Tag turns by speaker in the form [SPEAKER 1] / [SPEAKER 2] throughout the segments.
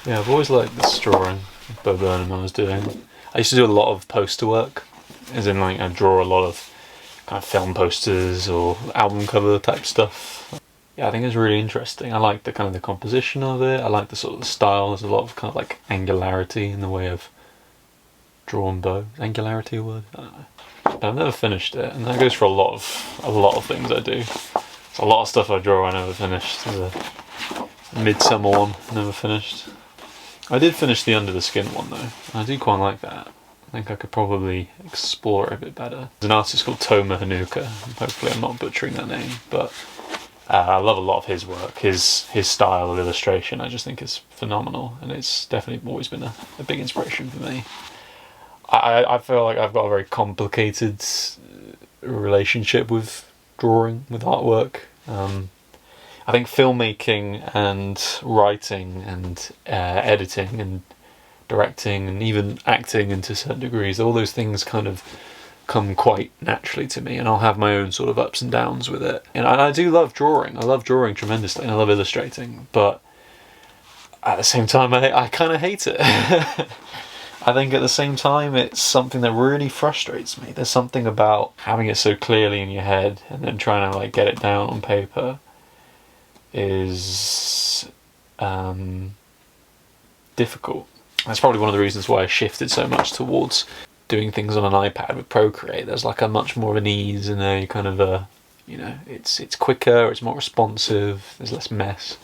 [SPEAKER 1] Yeah, I've always liked this drawing Bo Burnham I was doing. I used to do a lot of poster work, as in like I draw a lot of kind of film posters or album cover type stuff. Yeah, I think it's really interesting. I like the kind of the composition of it. I like the sort of the style. There's a lot of kind of like angularity in the way of drawn bow. Angularity a word? I don't know. But I've never finished it, and that goes for a lot of things I do. There's a lot of stuff I draw I never finished. There's a Midsummer one never finished. I did finish the Under the Skin one though. I do quite like that. I think I could probably explore it a bit better. There's an artist called Toma Hanuka. Hopefully I'm not butchering that name, but I love a lot of his work. His style of illustration I just think is phenomenal, and it's definitely always been a big inspiration for me. I feel like I've got a very complicated relationship with drawing, with artwork. I think filmmaking and writing and editing and directing and even acting, and to certain degrees, all those things kind of come quite naturally to me, and I'll have my own sort of ups and downs with it. And I do love drawing. I love drawing tremendously, and I love illustrating, but at the same time I kind of hate it. I think at the same time it's something that really frustrates me. There's something about having it so clearly in your head and then trying to like get it down on paper is difficult. That's probably one of the reasons why I shifted so much towards doing things on an iPad with Procreate. There's like a much more of an ease in there, kind of you know, it's quicker, it's more responsive, there's less mess.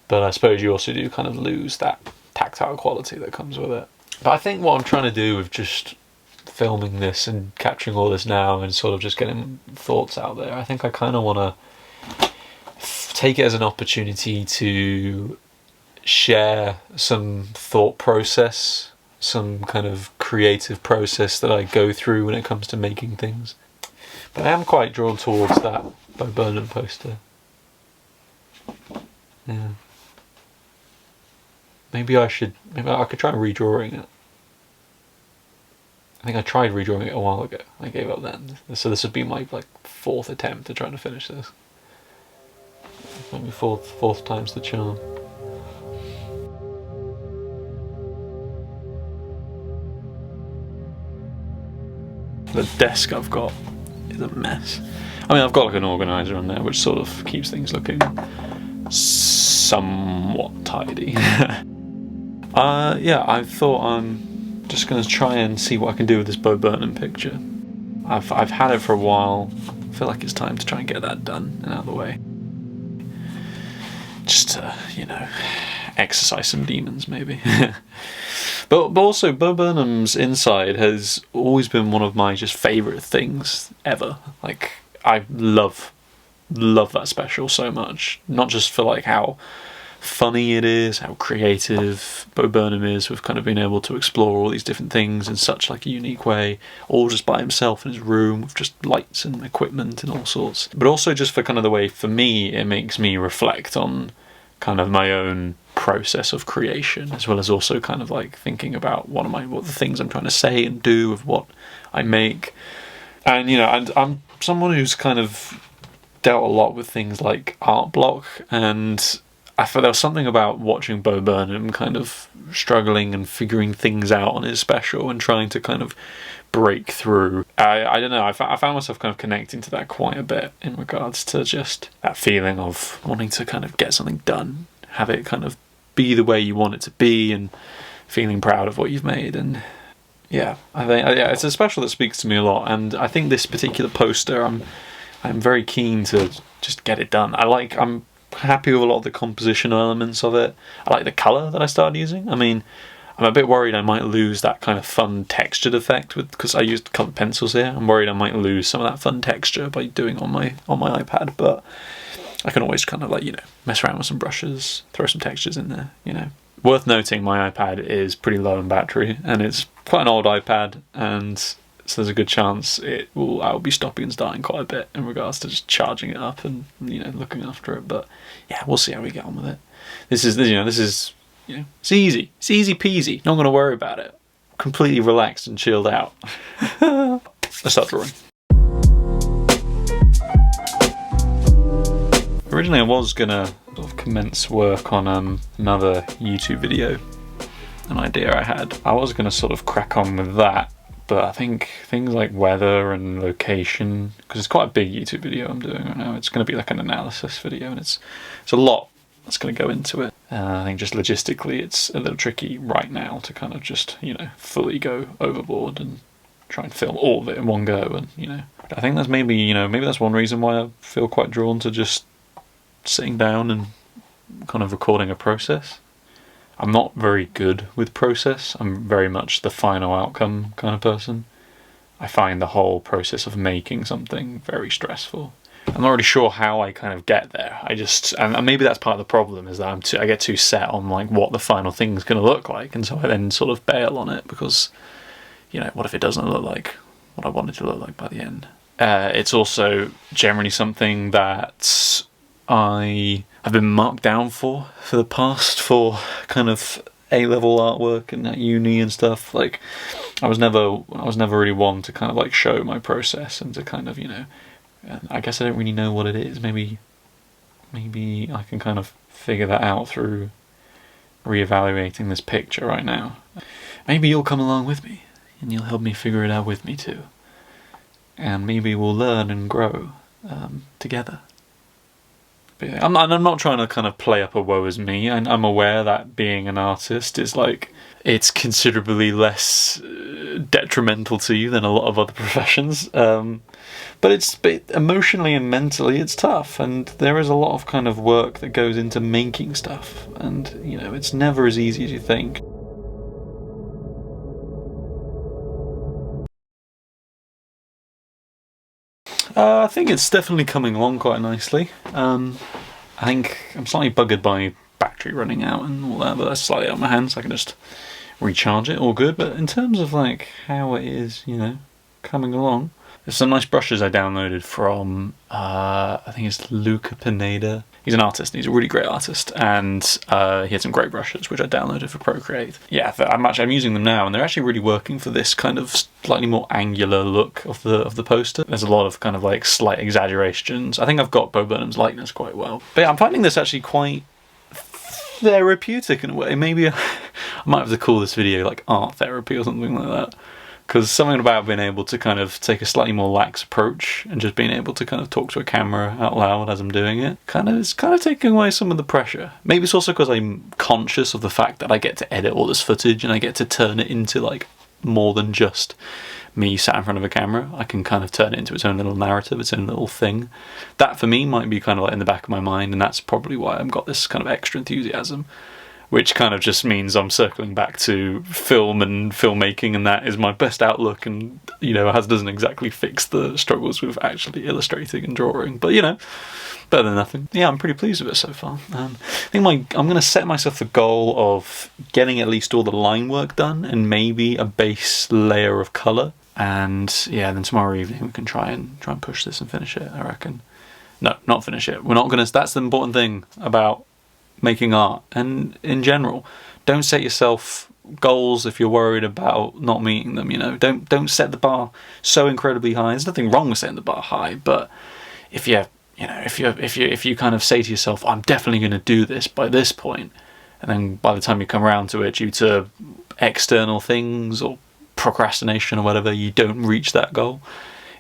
[SPEAKER 1] But I suppose you also do kind of lose that tactile quality that comes with it. But I think what I'm trying to do with just filming this and capturing all this now and sort of just getting thoughts out there, I think I kind of want to take it as an opportunity to share some thought process, some kind of creative process that I go through when it comes to making things. But I am quite drawn towards that Bo Burnham poster. Yeah. Maybe I could try redrawing it. I think I tried redrawing it a while ago. I gave up then. So this would be my like 4th attempt at trying to finish this. Maybe fourth time's the charm. The desk I've got is a mess. I mean, I've got like an organiser on there which sort of keeps things looking somewhat tidy. Yeah, I thought I'm just going to try and see what I can do with this Bo Burnham picture. I've had it for a while. I feel like it's time to try and get that done and out of the way. Just to, you know, exercise some demons maybe. But also Bo Burnham's Inside has always been one of my just favourite things ever. Like, I love that special so much. Not just for like how funny it is, how creative Bo Burnham is with kind of being able to explore all these different things in such like a unique way, all just by himself in his room with just lights and equipment and all sorts. But also just for kind of the way, for me, it makes me reflect on kind of my own process of creation, as well as also kind of like thinking about what the things I'm trying to say and do with what I make. And you know, and I'm someone who's kind of dealt a lot with things like art block, and I felt there was something about watching Bo Burnham kind of struggling and figuring things out on his special and trying to kind of break through. I don't know, I found myself kind of connecting to that quite a bit in regards to just that feeling of wanting to kind of get something done, have it kind of be the way you want it to be, and feeling proud of what you've made. And yeah, I think it's a special that speaks to me a lot, and I think this particular poster, I'm very keen to just get it done. I'm happy with a lot of the composition elements of it. I like the colour that I started using. I mean, I'm a bit worried I might lose that kind of fun textured effect because I used coloured pencils here. I'm worried I might lose some of that fun texture by doing on my iPad, but I can always kind of like, you know, mess around with some brushes, throw some textures in there, you know. Worth noting, my iPad is pretty low in battery, and it's quite an old iPad, and so there's a good chance I'll be stopping and starting quite a bit in regards to just charging it up and, you know, looking after it. But yeah, we'll see how we get on with it. This is it's easy. It's easy peasy. Not going to worry about it. Completely relaxed and chilled out. Let's start drawing. Originally I was going to sort of of commence work on another YouTube video, an idea I had. I was going to sort of crack on with that, but I think things like weather and location, because it's quite a big YouTube video I'm doing right now, it's going to be like an analysis video, and it's a lot that's going to go into it. I think just logistically it's a little tricky right now to kind of just, you know, fully go overboard and try and film all of it in one go. And, you know, I think that's maybe, you know, maybe that's one reason why I feel quite drawn to just sitting down and kind of recording a process. I'm not very good with process. I'm very much the final outcome kind of person. I find the whole process of making something very stressful. I'm not really sure how I kind of get there. And maybe that's part of the problem, is that I get too set on like what the final thing's going to look like, and so I then sort of bail on it because, you know, what if it doesn't look like what I want it to look like by the end? It's also generally something that I've been marked down for the past, for kind of A-level artwork and at uni and stuff. Like, I was never really one to kind of like show my process and to kind of, you know, I guess I don't really know what it is. Maybe I can kind of figure that out through reevaluating this picture right now. Maybe you'll come along with me and you'll help me figure it out with me too. And maybe we'll learn and grow together. But yeah, I'm not trying to kind of play up a woe is me. I'm aware that being an artist is like, it's considerably less detrimental to you than a lot of other professions. But emotionally and mentally it's tough, and there is a lot of kind of work that goes into making stuff, and, you know, it's never as easy as you think. I think it's definitely coming along quite nicely. I think I'm slightly buggered by battery running out and all that, but that's slightly out of my hands, so I can just recharge it, all good. But in terms of like how it is, you know, coming along, there's some nice brushes I downloaded from, I think it's Peinador. He's an artist, and he's a really great artist, and he had some great brushes which I downloaded for Procreate. Yeah, I'm using them now, and they're actually really working for this kind of slightly more angular look of the poster. There's a lot of kind of like slight exaggerations. I think I've got Bo Burnham's likeness quite well. But yeah, I'm finding this actually quite therapeutic in a way. Maybe I might have to call this video like art therapy or something like that. Because something about being able to kind of take a slightly more lax approach and just being able to kind of talk to a camera out loud as I'm doing it, it's kind of taking away some of the pressure. Maybe it's also because I'm conscious of the fact that I get to edit all this footage and I get to turn it into like more than just me sat in front of a camera. I can kind of turn it into its own little narrative, its own little thing. That for me might be kind of like in the back of my mind, and that's probably why I've got this kind of extra enthusiasm. Which kind of just means I'm circling back to film and filmmaking, and that is my best outlook, and, you know, doesn't exactly fix the struggles with actually illustrating and drawing, but, you know, better than nothing. Yeah, I'm pretty pleased with it so far. I think I'm going to set myself the goal of getting at least all the line work done and maybe a base layer of colour, and yeah, then tomorrow evening we can try and push this and finish it, I reckon. No, not finish it. We're not going to. That's the important thing about making art, and in general, don't set yourself goals if you're worried about not meeting them. You know, don't set the bar so incredibly high. There's nothing wrong with setting the bar high, but if you kind of say to yourself, I'm definitely going to do this by this point, and then by the time you come around to it, due to external things or procrastination or whatever, you don't reach that goal,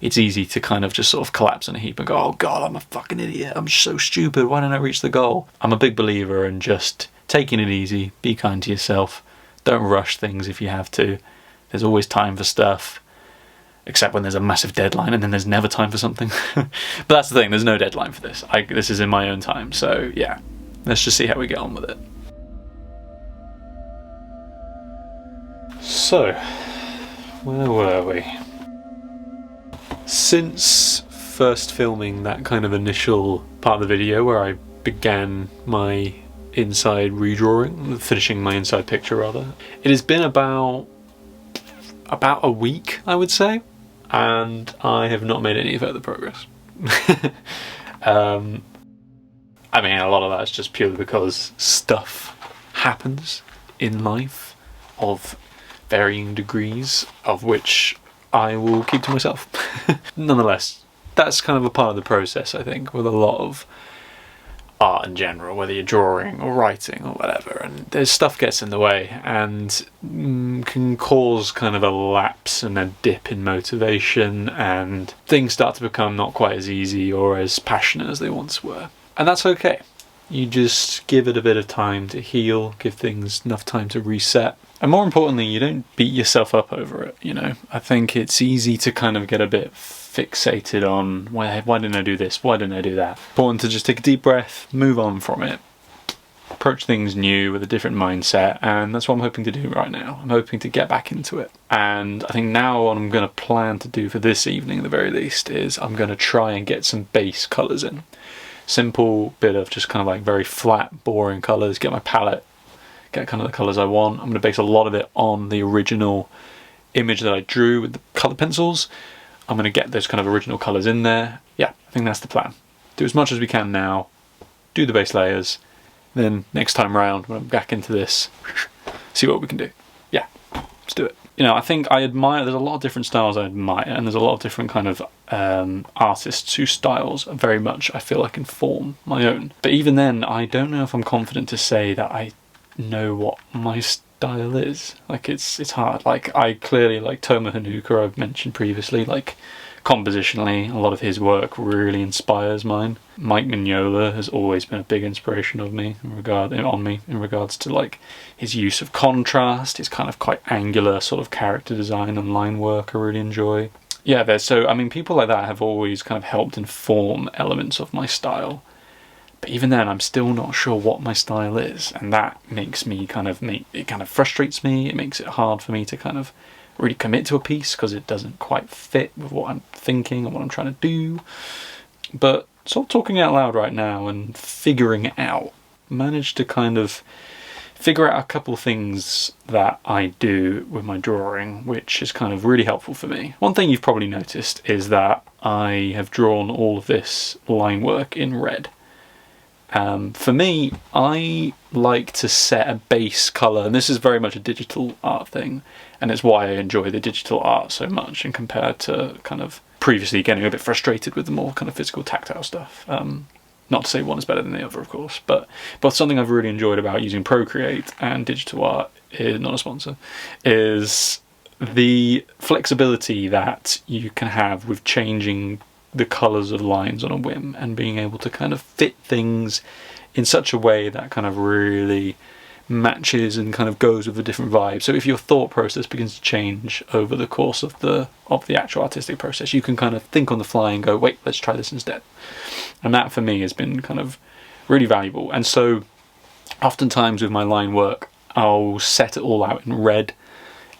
[SPEAKER 1] it's easy to kind of just sort of collapse in a heap and go, oh God, I'm a fucking idiot, I'm so stupid, why didn't I reach the goal? I'm a big believer in just taking it easy, be kind to yourself, don't rush things if you have to. There's always time for stuff, except when there's a massive deadline, and then there's never time for something. But that's the thing, there's no deadline for this. This is in my own time, so yeah, let's just see how we get on with it. So, where were we? Since first filming that kind of initial part of the video where I began my inside redrawing, finishing my inside picture rather, it has been about a week, I would say, and I have not made any further progress. I mean, a lot of that is just purely because stuff happens in life of varying degrees, of which I will keep to myself. Nonetheless, that's kind of a part of the process, I think, with a lot of art in general, whether you're drawing or writing or whatever, and there's stuff gets in the way and can cause kind of a lapse and a dip in motivation, and things start to become not quite as easy or as passionate as they once were. And that's okay. You just give it a bit of time to heal, give things enough time to reset. And more importantly, you don't beat yourself up over it, you know. I think it's easy to kind of get a bit fixated on, why didn't I do this? Why didn't I do that? Important to just take a deep breath, move on from it, approach things new with a different mindset, and that's what I'm hoping to do right now. I'm hoping to get back into it. And I think now what I'm going to plan to do for this evening at the very least is I'm going to try and get some base colours in. Simple bit of just kind of like very flat, boring colours, get my palette, get kind of the colours I want. I'm going to base a lot of it on the original image that I drew with the colour pencils. I'm going to get those kind of original colours in there. Yeah, I think that's the plan. Do as much as we can now, do the base layers, then next time round when I'm back into this, see what we can do. Yeah, let's do it. You know, I think I admire, there's a lot of different styles I admire, and there's a lot of different kind of artists whose styles are very much, I feel like, inform my own. But even then, I don't know if I'm confident to say that I know what my style is. Like, it's hard. Like, I clearly like Tomo Hanuka, I've mentioned previously, like, compositionally, a lot of his work really inspires mine. Mike Mignola has always been a big inspiration of me in regards to like his use of contrast, his kind of quite angular sort of character design and line work I really enjoy. Yeah, people like that have always kind of helped inform elements of my style. But even then, I'm still not sure what my style is, and that makes me it kind of frustrates me. It makes it hard for me to kind of really commit to a piece because it doesn't quite fit with what I'm thinking and what I'm trying to do. But sort of talking out loud right now and figuring it out, managed to kind of figure out a couple of things that I do with my drawing, which is kind of really helpful for me. One thing you've probably noticed is that I have drawn all of this line work in red. For me, I like to set a base colour, and this is very much a digital art thing, and it's why I enjoy the digital art so much, and compared to kind of previously getting a bit frustrated with the more kind of physical, tactile stuff. Not to say one is better than the other, of course, but something I've really enjoyed about using Procreate and digital art, is not a sponsor, is the flexibility that you can have with changing the colours of lines on a whim and being able to kind of fit things in such a way that kind of really matches and kind of goes with a different vibe. So if your thought process begins to change over the course of the actual artistic process, you can kind of think on the fly and go, wait, let's try this instead. And that for me has been kind of really valuable. And so oftentimes with my line work, I'll set it all out in red,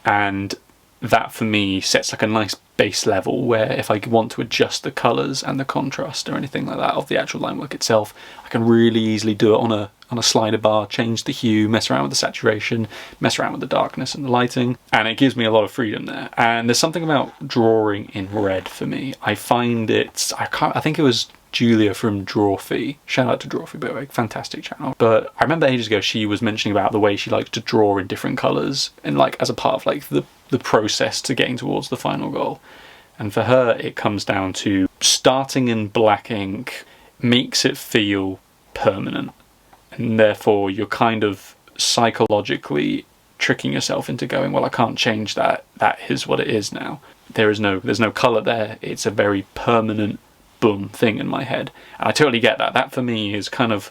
[SPEAKER 1] and that for me sets like a nice base level where if I want to adjust the colours and the contrast or anything like that of the actual line work itself, I can really easily do it on a slider bar, change the hue, mess around with the saturation, mess around with the darkness and the lighting, and it gives me a lot of freedom there. And there's something about drawing in red for me. I find I think it was Julia from Drawfee. Shout out to Drawfee, by the way, fantastic channel. But I remember ages ago she was mentioning about the way she likes to draw in different colours and like as a part of like the process to getting towards the final goal. And for her it comes down to starting in black ink makes it feel permanent, and therefore you're kind of psychologically tricking yourself into going, well, I can't change that is what it is now. There's no colour there, it's a very permanent boom thing in my head. And I totally get that for me is kind of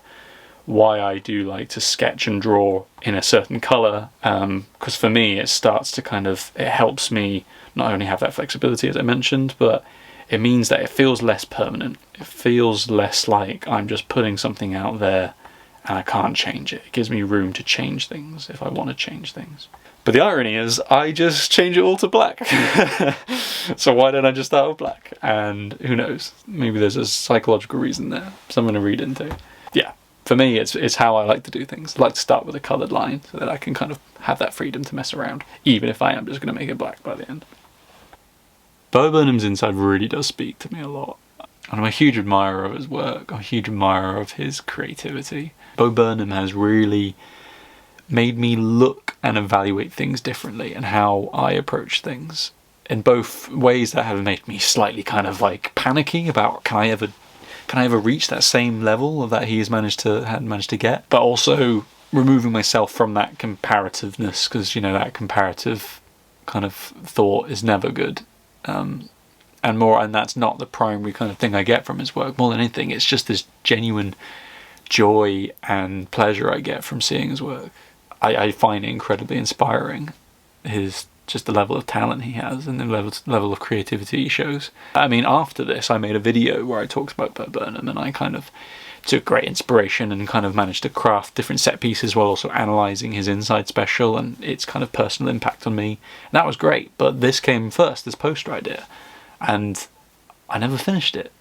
[SPEAKER 1] why I do like to sketch and draw in a certain colour, because for me it starts to kind of, it helps me not only have that flexibility as I mentioned, but it means that it feels less permanent. It feels less like I'm just putting something out there and I can't change it. It gives me room to change things if I want to change things. But the irony is I just change it all to black. So why don't I just start with black? And who knows, maybe there's a psychological reason there, something to read into. Yeah. For me, it's how I like to do things. I like to start with a coloured line so that I can kind of have that freedom to mess around, even if I am just going to make it black by the end. Bo Burnham's Inside really does speak to me a lot. And I'm a huge admirer of his work, I'm a huge admirer of his creativity. Bo Burnham has really made me look and evaluate things differently and how I approach things, in both ways that have made me slightly kind of like panicky about can I can I ever reach that same level that he had managed to get? But also removing myself from that comparativeness, because, you know, that comparative kind of thought is never good. And that's not the primary kind of thing I get from his work. More than anything, it's just this genuine joy and pleasure I get from seeing his work. I find it incredibly inspiring, just the level of talent he has and the level of creativity he shows. I mean, after this, I made a video where I talked about Bo Burnham, and I kind of took great inspiration and kind of managed to craft different set pieces while also analysing his Inside special and its kind of personal impact on me. And that was great, but this came first, this poster idea, and I never finished it.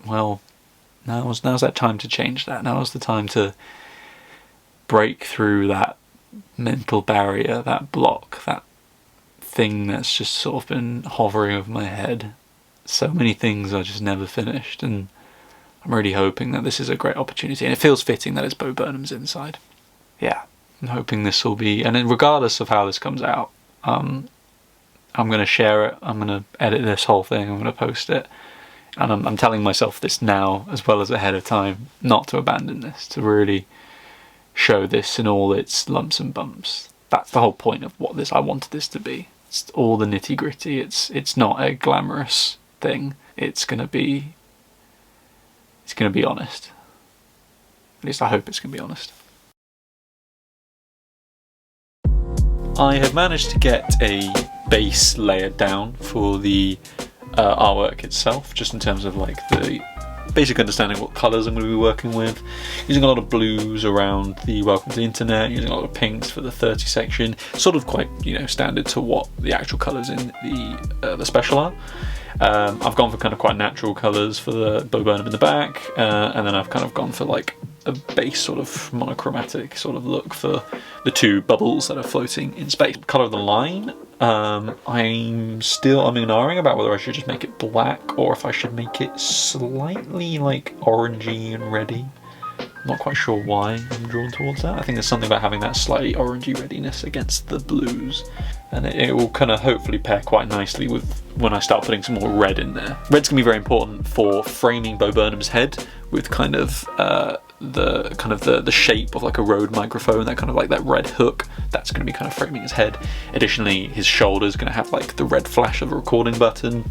[SPEAKER 1] Well, now's that time to change that. Now's the time to break through that mental barrier, that block, that thing that's just sort of been hovering over my head. So many things I just never finished, and I'm really hoping that this is a great opportunity, and it feels fitting that it's Bo Burnham's Inside. Yeah, I'm hoping this will be, and then regardless of how this comes out, I'm going to share it, I'm going to edit this whole thing, I'm going to post it, and I'm telling myself this now as well as ahead of time, not to abandon this, to really show this in all its lumps and bumps. That's the whole point of what I wanted this to be. It's all the nitty gritty. It's not a glamorous thing. It's gonna be honest. At least I hope it's gonna be honest. I have managed to get a base layer down for the artwork itself, just in terms of like the basic understanding what colours I'm going to be working with, using a lot of blues around the Welcome to the Internet, using a lot of pinks for the 30 section, sort of quite, you know, standard to what the actual colours in the special are. I've gone for kind of quite natural colours for the Bo Burnham in the back, and then I've kind of gone for like a base sort of monochromatic sort of look for the two bubbles that are floating in space. Colour of the line, I'm still umming about whether I should just make it black or if I should make it slightly like orangey and reddy. I'm not quite sure why I'm drawn towards that. I think there's something about having that slightly orangey reddiness against the blues, and it will kind of hopefully pair quite nicely with when I start putting some more red in there. Red's gonna be very important for framing Bo Burnham's head with kind of the shape of like a Rode microphone, that kind of like that red hook. That's going to be kind of framing his head. Additionally, his shoulder's going to have like the red flash of a recording button,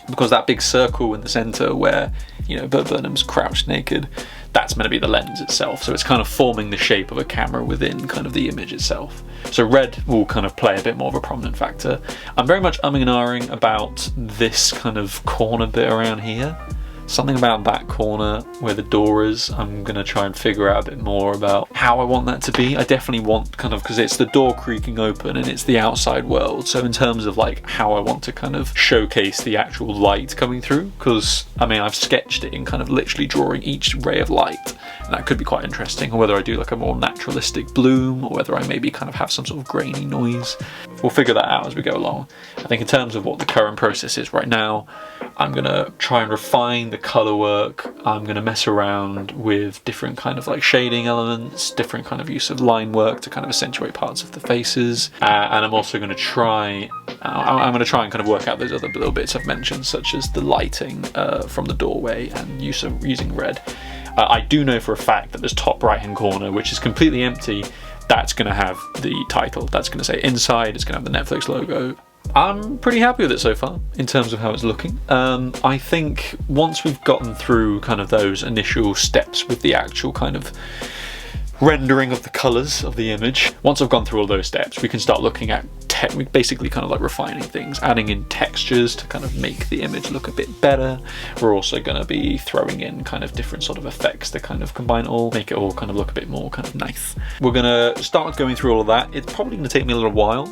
[SPEAKER 1] because that big circle in the center where, you know, Bo Burnham's crouched naked, that's meant to be the lens itself. So it's kind of forming the shape of a camera within kind of the image itself. So red will kind of play a bit more of a prominent factor. I'm very much umming and ahhing about this kind of corner bit around here. Something about that corner where the door is, I'm going to try and figure out a bit more about how I want that to be. I definitely want kind of, because it's the door creaking open and it's the outside world, so in terms of like how I want to kind of showcase the actual light coming through, because I mean I've sketched it in kind of literally drawing each ray of light, and that could be quite interesting, or whether I do like a more naturalistic bloom, or whether I maybe kind of have some sort of grainy noise. We'll figure that out as we go along. I think in terms of what the current process is right now, I'm going to try and refine the colour work. I'm going to mess around with different kind of like shading elements, different kind of use of line work to kind of accentuate parts of the faces, and I'm also going to try and kind of work out those other little bits I've mentioned, such as the lighting from the doorway and using red. I do know for a fact that this top right hand corner, which is completely empty, that's going to have the title. That's going to say Inside, it's going to have the Netflix logo. I'm pretty happy with it so far in terms of how it's looking. I think once we've gotten through kind of those initial steps with the actual kind of rendering of the colours of the image, once I've gone through all those steps, we can start looking at basically kind of like refining things, adding in textures to kind of make the image look a bit better. We're also going to be throwing in kind of different sort of effects to kind of combine it all, make it all kind of look a bit more kind of nice. We're going to start going through all of that. It's probably going to take me a little while,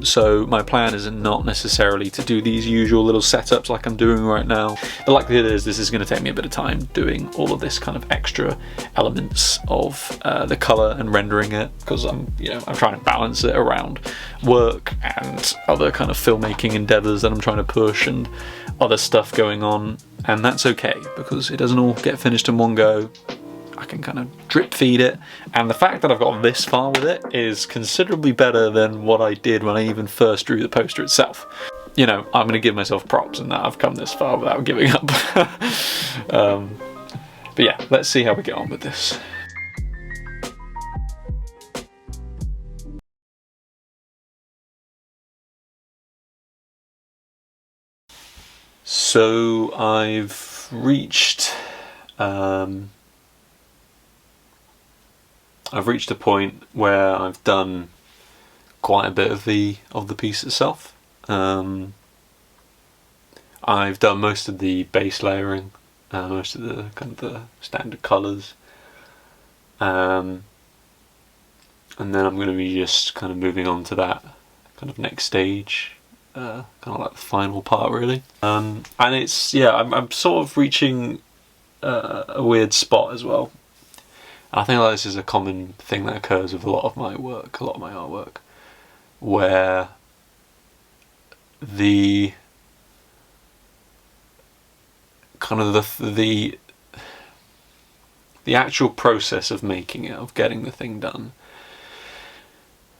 [SPEAKER 1] so my plan is not necessarily to do these usual little setups like I'm doing right now. The likelihood is this is going to take me a bit of time doing all of this kind of extra elements of the colour and rendering it, because I'm trying to balance it around work and other kind of filmmaking endeavours that I'm trying to push and other stuff going on, and that's okay because it doesn't all get finished in one go. I can kind of drip feed it, and the fact that I've got this far with it is considerably better than what I did when I even first drew the poster itself. you know, I'm going to give myself props in that I've come this far without giving up. But yeah, let's see how we get on with this. So I've reached a point where I've done quite a bit of the piece itself. I've done most of the base layering, most of the kind of the standard colours, and then I'm going to be just kind of moving on to that kind of next stage, kind of like the final part, really. And it's, yeah, I'm sort of reaching a weird spot as well. I think like this is a common thing that occurs with a lot of my work, a lot of my artwork, where the kind of the actual process of making it, of getting the thing done,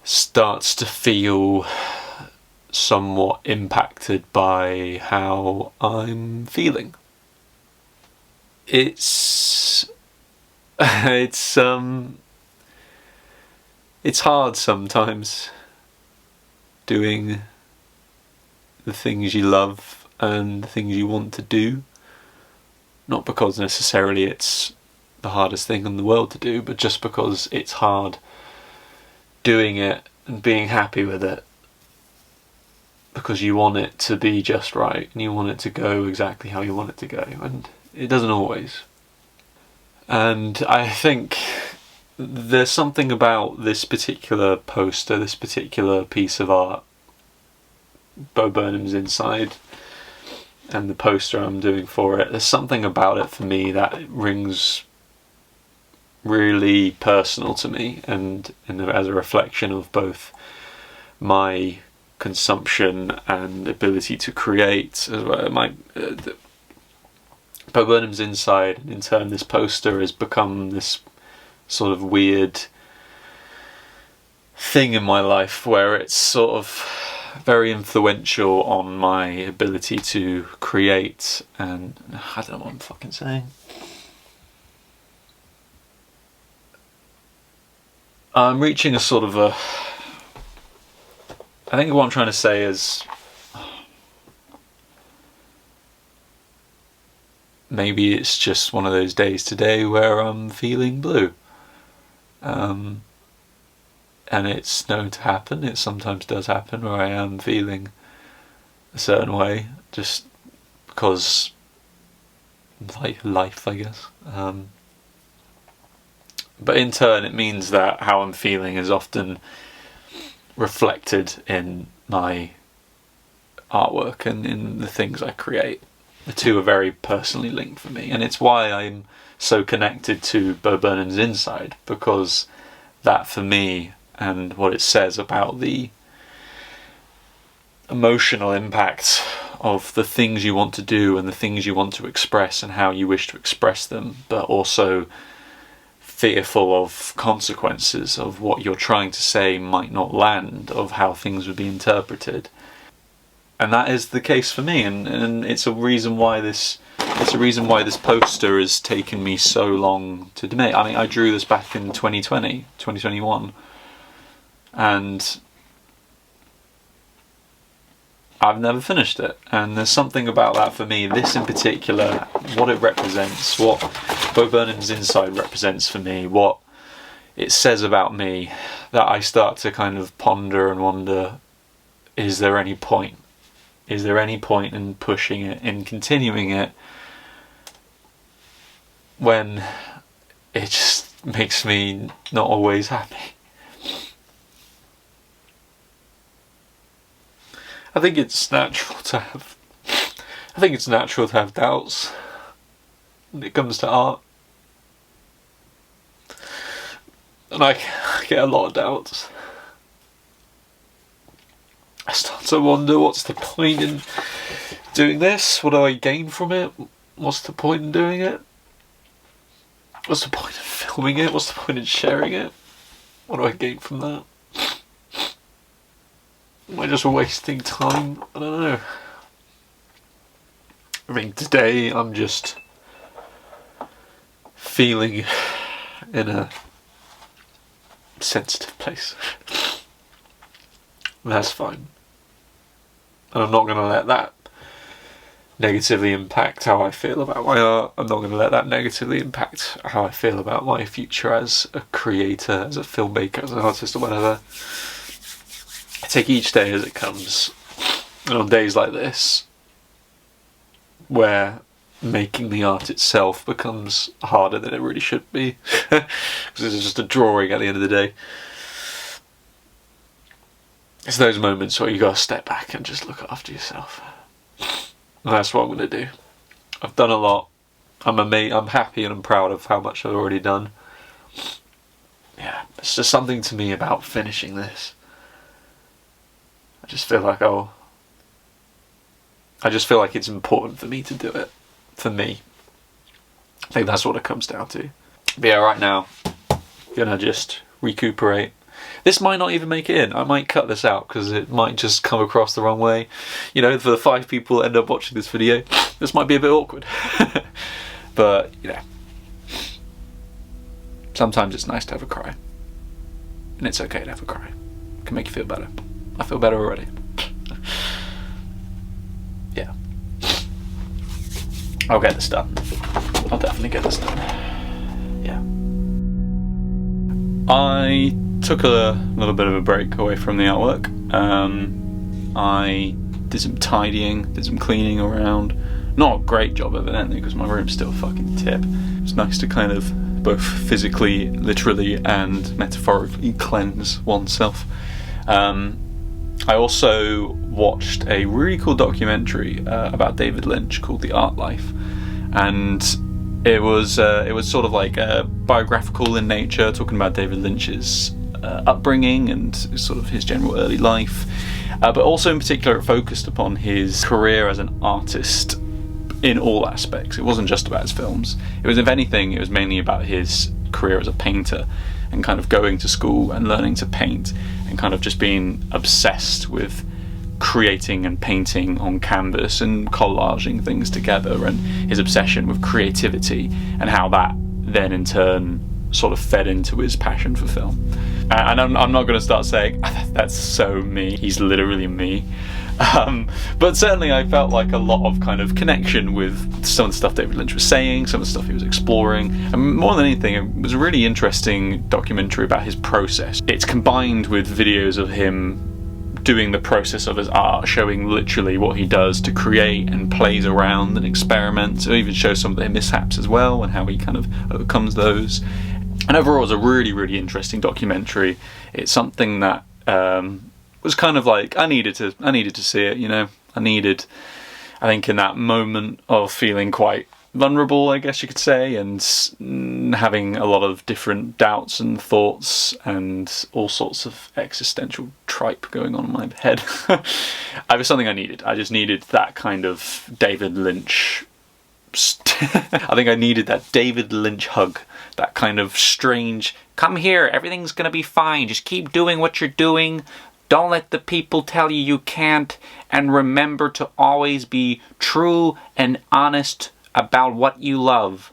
[SPEAKER 1] starts to feel somewhat impacted by how I'm feeling. It's hard sometimes doing the things you love and the things you want to do. Not because necessarily it's the hardest thing in the world to do, but just because it's hard doing it and being happy with it, because you want it to be just right and you want it to go exactly how you want it to go, and it doesn't always. And I think there's something about this particular poster, this particular piece of art, Bo Burnham's Inside, and the poster I'm doing for it, there's something about it for me that rings really personal to me, and as a reflection of both my consumption and ability to create as well. Bo Burnham's Inside, and in turn this poster, has become this sort of weird thing in my life where it's sort of very influential on my ability to create, and I don't know what I'm fucking saying. I'm reaching a sort of a... I think what I'm trying to say is maybe it's just one of those days today where I'm feeling blue. And it's known to happen. It sometimes does happen where I am feeling a certain way, just because, like, life, I guess. But in turn, it means that how I'm feeling is often reflected in my artwork and in the things I create. The two are very personally linked for me, and it's why I'm so connected to Bo Burnham's Inside, because that for me, and what it says about the emotional impact of the things you want to do and the things you want to express and how you wish to express them, but also fearful of consequences of what you're trying to say might not land, of how things would be interpreted. And that is the case for me, and it's a reason why this poster has taken me so long to make. I mean, I drew this back in 2021, and I've never finished it. And there's something about that for me, this in particular, what it represents, what Bo Burnham's Inside represents for me, what it says about me, that I start to kind of ponder and wonder, is there any point? Is there any point in pushing it, in continuing it, when it just makes me not always happy? I think it's natural to have doubts when it comes to art. And I get a lot of doubts. I start to wonder, what's the point in doing this? What do I gain from it? What's the point in doing it? What's the point in filming it? What's the point in sharing it? What do I gain from that? Am I I just wasting time? I don't know. I mean, today I'm just feeling in a sensitive place. That's fine. And I'm not going to let that negatively impact how I feel about my art. I'm not going to let that negatively impact how I feel about my future as a creator, as a filmmaker, as an artist, or whatever. I take each day as it comes. And on days like this, where making the art itself becomes harder than it really should be, because it's just a drawing at the end of the day, it's those moments where you gotta step back and just look after yourself. And that's what I'm gonna do. I've done a lot. I'm happy and I'm proud of how much I've already done. Yeah, it's just something to me about finishing this. I just feel like it's important for me to do it. For me. I think that's what it comes down to. But yeah, right now, gonna just recuperate. This might not even make it in. I might cut this out because it might just come across the wrong way. You know, for the 5 people that end up watching this video, this might be a bit awkward. But, you know, sometimes it's nice to have a cry. And it's okay to have a cry. It can make you feel better. I feel better already. Yeah. I'll get this done. I'll definitely get this done. Yeah. I took a little bit of a break away from the artwork. I did some tidying, did some cleaning around. Not a great job evidently because my room's still fucking tip. It's nice to kind of both physically, literally and metaphorically cleanse oneself. I also watched a really cool documentary about David Lynch called The Art Life, and it was sort of like biographical in nature, talking about David Lynch's upbringing and sort of his general early life, but also in particular it focused upon his career as an artist in all aspects. It wasn't just about his films. It was, if anything, it was mainly about his career as a painter and kind of going to school and learning to paint and kind of just being obsessed with creating and painting on canvas and collaging things together, and his obsession with creativity and how that then in turn sort of fed into his passion for film. And I'm not going to start saying that's so me, he's literally me, but certainly I felt like a lot of kind of connection with some of the stuff David Lynch was saying, some of the stuff he was exploring, and more than anything it was a really interesting documentary about his process. It's combined with videos of him doing the process of his art, showing literally what he does to create and plays around and experiments. It even shows some of the mishaps as well and how he kind of overcomes those. And overall, it was a really, really interesting documentary. It's something that was kind of like I needed to see it. You know, I think in that moment of feeling quite vulnerable, I guess you could say, and having a lot of different doubts and thoughts and all sorts of existential tripe going on in my head. It was something I needed. I just needed that kind of David Lynch. I think I needed that David Lynch hug. That kind of strange, come here, everything's gonna be fine, just keep doing what you're doing, don't let the people tell you you can't, and remember to always be true and honest about what you love.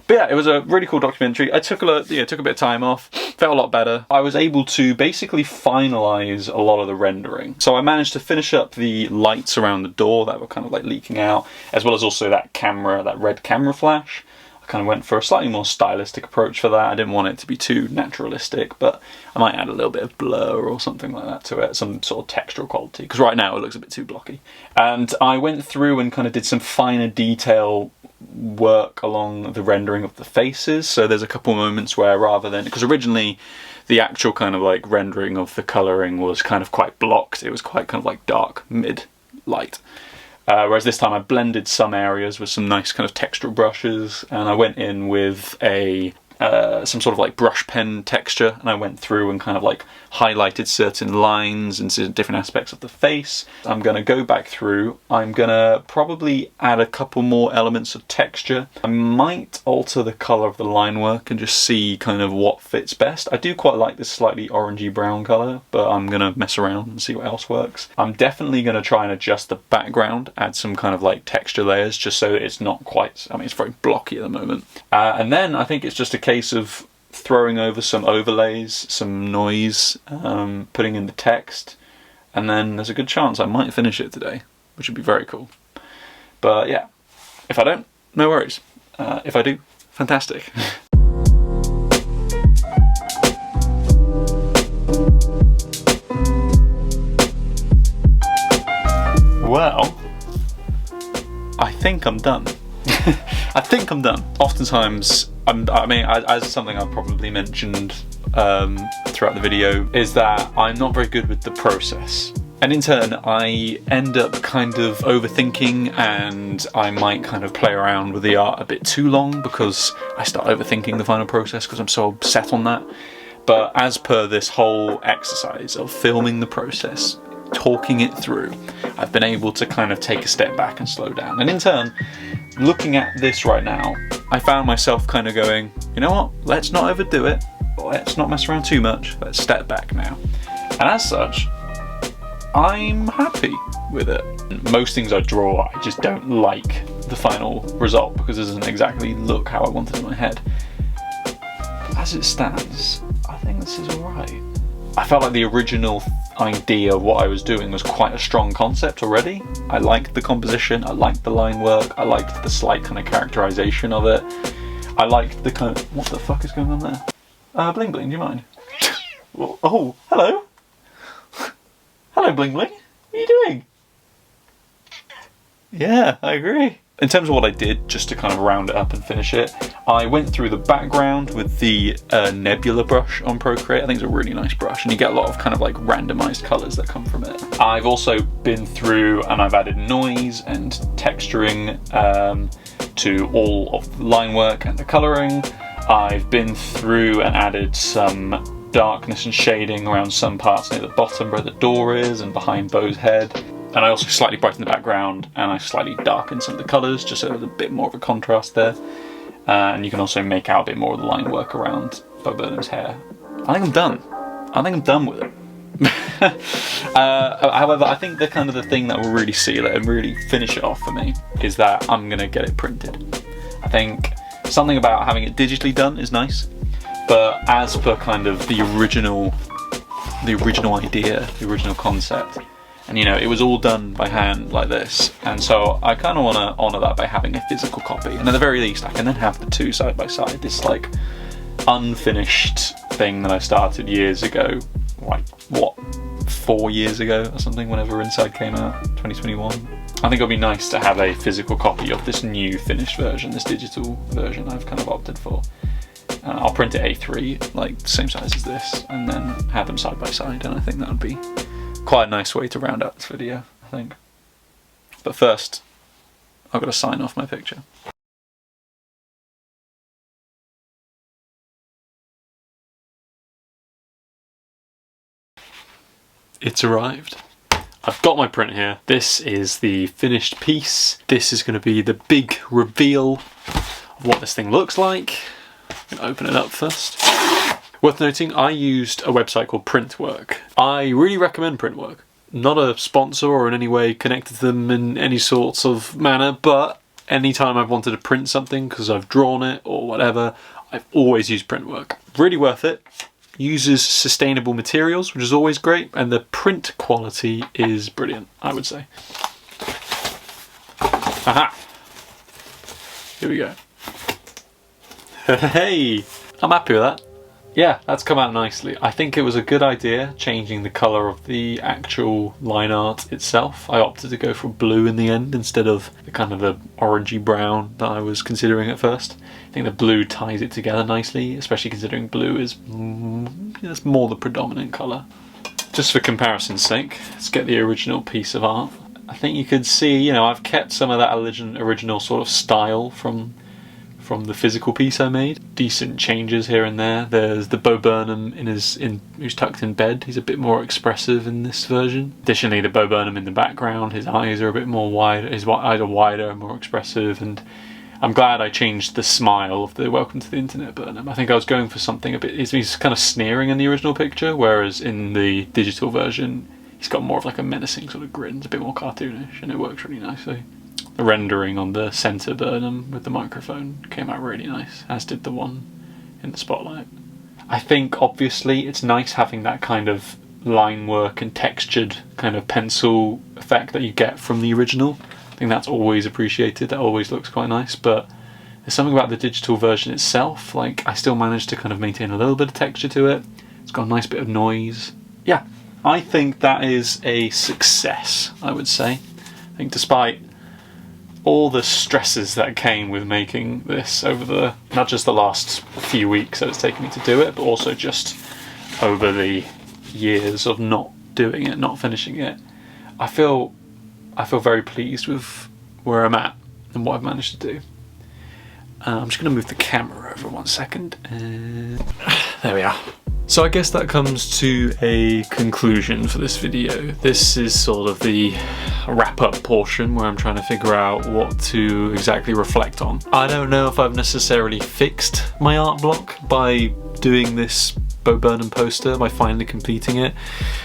[SPEAKER 1] But yeah, it was a really cool documentary. I took a bit of time off, felt a lot better. I was able to basically finalise a lot of the rendering. So I managed to finish up the lights around the door that were kind of like leaking out, as well as also that red camera flash. I kind of went for a slightly more stylistic approach for that. I didn't want it to be too naturalistic, but I might add a little bit of blur or something like that to it, some sort of textural quality, because right now it looks a bit too blocky. And I went through and kind of did some finer detail work along the rendering of the faces. So there's a couple moments where, rather than, because originally the actual kind of like rendering of the colouring was kind of quite blocked, it was quite kind of like dark mid light. Whereas this time I blended some areas with some nice kind of textural brushes, and I went in with a some sort of like brush pen texture, and I went through and kind of like highlighted certain lines and different aspects of the face. I'm going to go back through. I'm going to probably add a couple more elements of texture. I might alter the colour of the line work and just see kind of what fits best. I do quite like this slightly orangey brown colour, but I'm going to mess around and see what else works. I'm definitely going to try and adjust the background, add some kind of like texture layers just so it's not quite, I mean, it's very blocky at the moment. And then I think it's just a case of throwing over some overlays, some noise, putting in the text, and then there's a good chance I might finish it today, which would be very cool. But yeah, if I don't, no worries. If I do, fantastic. Well, I think I'm done. I think I'm done. Oftentimes, I mean, as something I've probably mentioned throughout the video, is that I'm not very good with the process. And in turn, I end up kind of overthinking, and I might kind of play around with the art a bit too long because I start overthinking the final process because I'm so set on that. But as per this whole exercise of filming the process, talking it through, I've been able to kind of take a step back and slow down. And in turn, looking at this right now, I found myself kind of going, you know what, let's not overdo it, let's not mess around too much, let's step back now. And as such, I'm happy with it. Most things I draw, I just don't like the final result because it doesn't exactly look how I want it in my head. As it stands, I think this is alright. I felt like the original idea of what I was doing was quite a strong concept already. I liked the composition, I liked the line work, I liked the slight kind of characterization of it. I liked the kind of... What the fuck is going on there? Bling Bling, do you mind? Oh, hello. Hello, Bling Bling. What are you doing? Yeah, I agree. In terms of what I did, just to kind of round it up and finish it, I went through the background with the Nebula brush on Procreate. I think it's a really nice brush, and you get a lot of kind of like randomized colors that come from it. I've also been through and I've added noise and texturing to all of the line work and the coloring. I've been through and added some darkness and shading around some parts near the bottom where the door is and behind Bo's head. And I also slightly brightened the background, and I slightly darkened some of the colours just so there was a bit more of a contrast there. And you can also make out a bit more of the line work around Bo Burnham's hair. I think I'm done. I think I'm done with it. However, I think the kind of the thing that will really seal it and really finish it off for me is that I'm going to get it printed. I think something about having it digitally done is nice, but as per kind of the original idea, the original concept, and you know, it was all done by hand like this, and so I kind of want to honour that by having a physical copy, and at the very least I can then have the two side by side. This like unfinished thing that I started years ago, like what, 4 years ago or something, whenever Inside came out, 2021. I think it'll be nice to have a physical copy of this new finished version, this digital version I've kind of opted for. I'll print it A3, like the same size as this, and then have them side by side, and I think that would be quite a nice way to round out this video, I think. But first, I've got to sign off my picture. It's arrived. I've got my print here. This is the finished piece. This is going to be the big reveal of what this thing looks like. I'm going to open it up first. Worth noting, I used a website called Printwork. I really recommend Printwork. Not a sponsor or in any way connected to them in any sorts of manner, but anytime I've wanted to print something because I've drawn it or whatever, I've always used Printwork. Really worth it. Uses sustainable materials, which is always great, and the print quality is brilliant, I would say. Aha! Here we go. Hey! I'm happy with that. Yeah, that's come out nicely. I think it was a good idea changing the colour of the actual line art itself. I opted to go for blue in the end instead of the kind of the orangey brown that I was considering at first. I think the blue ties it together nicely, especially considering blue is it's more the predominant colour. Just for comparison's sake, let's get the original piece of art. I think you could see, you know, I've kept some of that original sort of style from from the physical piece I made. Decent changes here and there. There's the Bo Burnham who's tucked in bed. He's a bit more expressive in this version. Additionally, the Bo Burnham in the background, his eyes are a bit more wide. His eyes are wider and more expressive, and I'm glad I changed the smile of the Welcome to the Internet Burnham. I think I was going for something a bit... He's kind of sneering in the original picture, whereas in the digital version, he's got more of like a menacing sort of grin. It's a bit more cartoonish, and it works really nicely. The rendering on the centre Burnham with the microphone came out really nice, as did the one in the spotlight. I think, obviously, it's nice having that kind of line work and textured kind of pencil effect that you get from the original. I think that's always appreciated, that always looks quite nice, but there's something about the digital version itself, like I still managed to kind of maintain a little bit of texture to it. It's got a nice bit of noise. Yeah, I think that is a success, I would say. I think despite all the stresses that came with making this over the, not just the last few weeks that it's taken me to do it, but also just over the years of not doing it, not finishing it, I feel very pleased with where I'm at and what I've managed to do. I'm just going to move the camera over 1 second. There we are. So I guess that comes to a conclusion for this video. This is sort of the wrap-up portion where I'm trying to figure out what to exactly reflect on. I don't know if I've necessarily fixed my art block by doing this Bo Burnham poster, by finally completing it,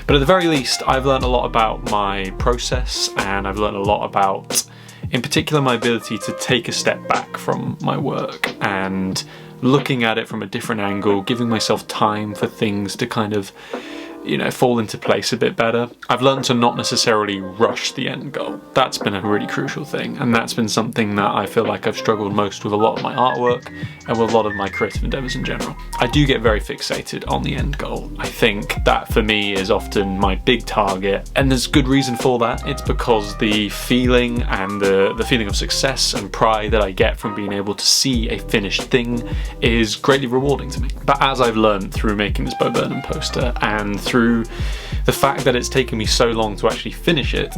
[SPEAKER 1] but at the very least I've learned a lot about my process, and I've learned a lot about, in particular, my ability to take a step back from my work and looking at it from a different angle, giving myself time for things to kind of, you know, fall into place a bit better. I've learned to not necessarily rush the end goal. That's been a really crucial thing, and that's been something that I feel like I've struggled most with a lot of my artwork and with a lot of my creative endeavours in general. I do get very fixated on the end goal. I think that for me is often my big target, and there's good reason for that. It's because the feeling and the feeling of success and pride that I get from being able to see a finished thing is greatly rewarding to me. But as I've learned through making this Bo Burnham poster, and through the fact that it's taken me so long to actually finish it,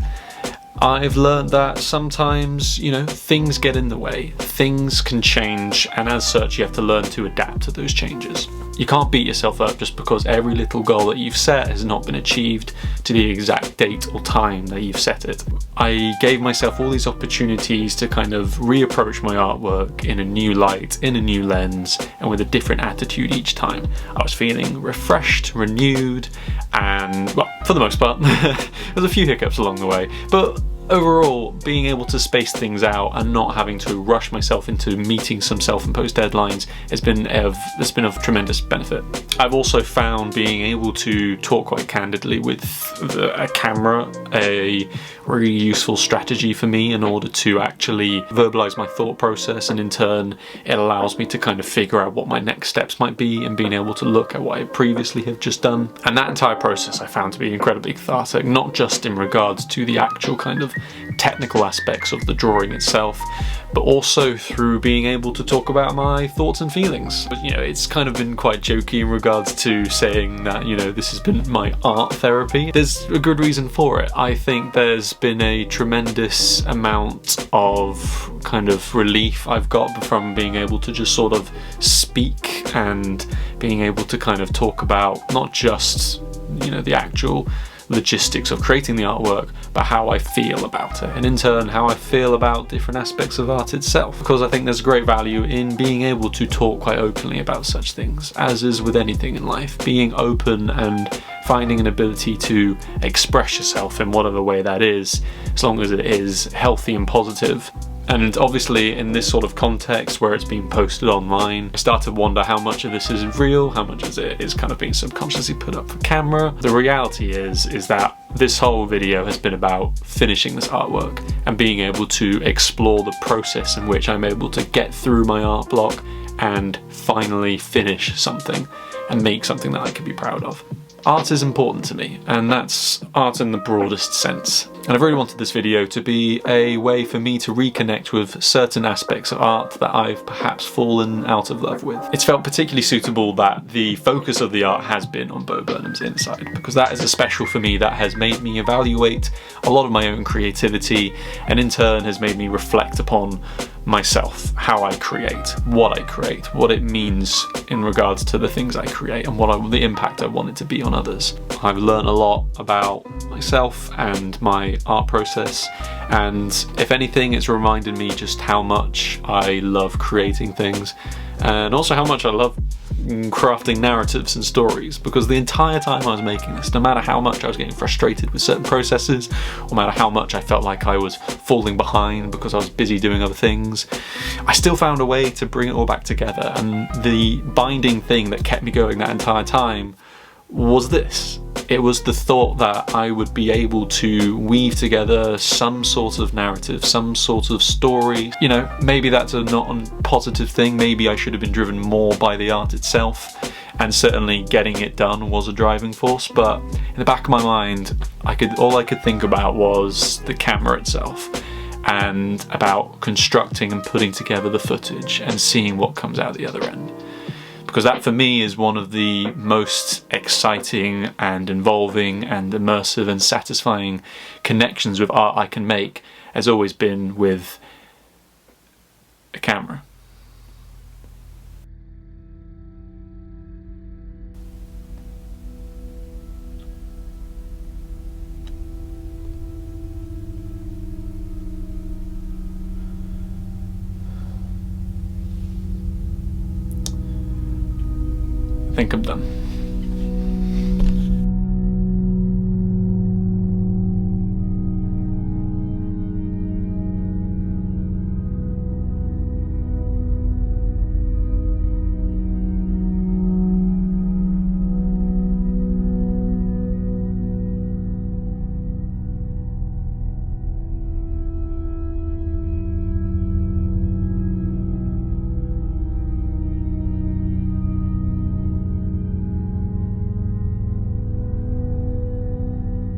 [SPEAKER 1] I've learned that sometimes, you know, things get in the way, things can change, and as such you have to learn to adapt to those changes. You can't beat yourself up just because every little goal that you've set has not been achieved to the exact date or time that you've set it. I gave myself all these opportunities to kind of reapproach my artwork in a new light, in a new lens, and with a different attitude each time. I was feeling refreshed, renewed, and, well, for the most part, there's a few hiccups along the way, but overall, being able to space things out and not having to rush myself into meeting some self-imposed deadlines has been of tremendous benefit. I've also found being able to talk quite candidly with a camera a really useful strategy for me in order to actually verbalize my thought process, and in turn it allows me to kind of figure out what my next steps might be and being able to look at what I previously have just done. And that entire process I found to be incredibly cathartic, not just in regards to the actual kind of technical aspects of the drawing itself, but also through being able to talk about my thoughts and feelings. But, you know, it's kind of been quite jokey in regards to saying that, you know, this has been my art therapy. There's a good reason for it. I think there's been a tremendous amount of kind of relief I've got from being able to just sort of speak and being able to kind of talk about not just, you know, the actual logistics of creating the artwork, but how I feel about it, and in turn how I feel about different aspects of art itself, because I think there's great value in being able to talk quite openly about such things, as is with anything in life. Being open and finding an ability to express yourself in whatever way that is, as long as it is healthy and positive. And obviously in this sort of context where it's being posted online, I start to wonder how much of this is real, how much of it is kind of being subconsciously put up for camera. The reality is that this whole video has been about finishing this artwork and being able to explore the process in which I'm able to get through my art block and finally finish something and make something that I can be proud of. Art is important to me, and that's art in the broadest sense. And I've really wanted this video to be a way for me to reconnect with certain aspects of art that I've perhaps fallen out of love with. It's felt particularly suitable that the focus of the art has been on Bo Burnham's Inside, because that is a special for me that has made me evaluate a lot of my own creativity, and in turn has made me reflect upon myself, how I create, what it means in regards to the things I create, and the impact I want it to be on others. I've learned a lot about myself and my art process, and if anything, it's reminded me just how much I love creating things, and also how much I love crafting narratives and stories, because the entire time I was making this, no matter how much I was getting frustrated with certain processes, no matter how much I felt like I was falling behind because I was busy doing other things, I still found a way to bring it all back together. And the binding thing that kept me going that entire time was this. It was the thought that I would be able to weave together some sort of narrative, some sort of story. You know, maybe that's not a positive thing, maybe I should have been driven more by the art itself, and certainly getting it done was a driving force, but in the back of my mind, all I could think about was the camera itself, and about constructing and putting together the footage and seeing what comes out the other end. Because that for me is one of the most exciting and involving and immersive and satisfying connections with art I can make, has always been with a camera. I think I'm done.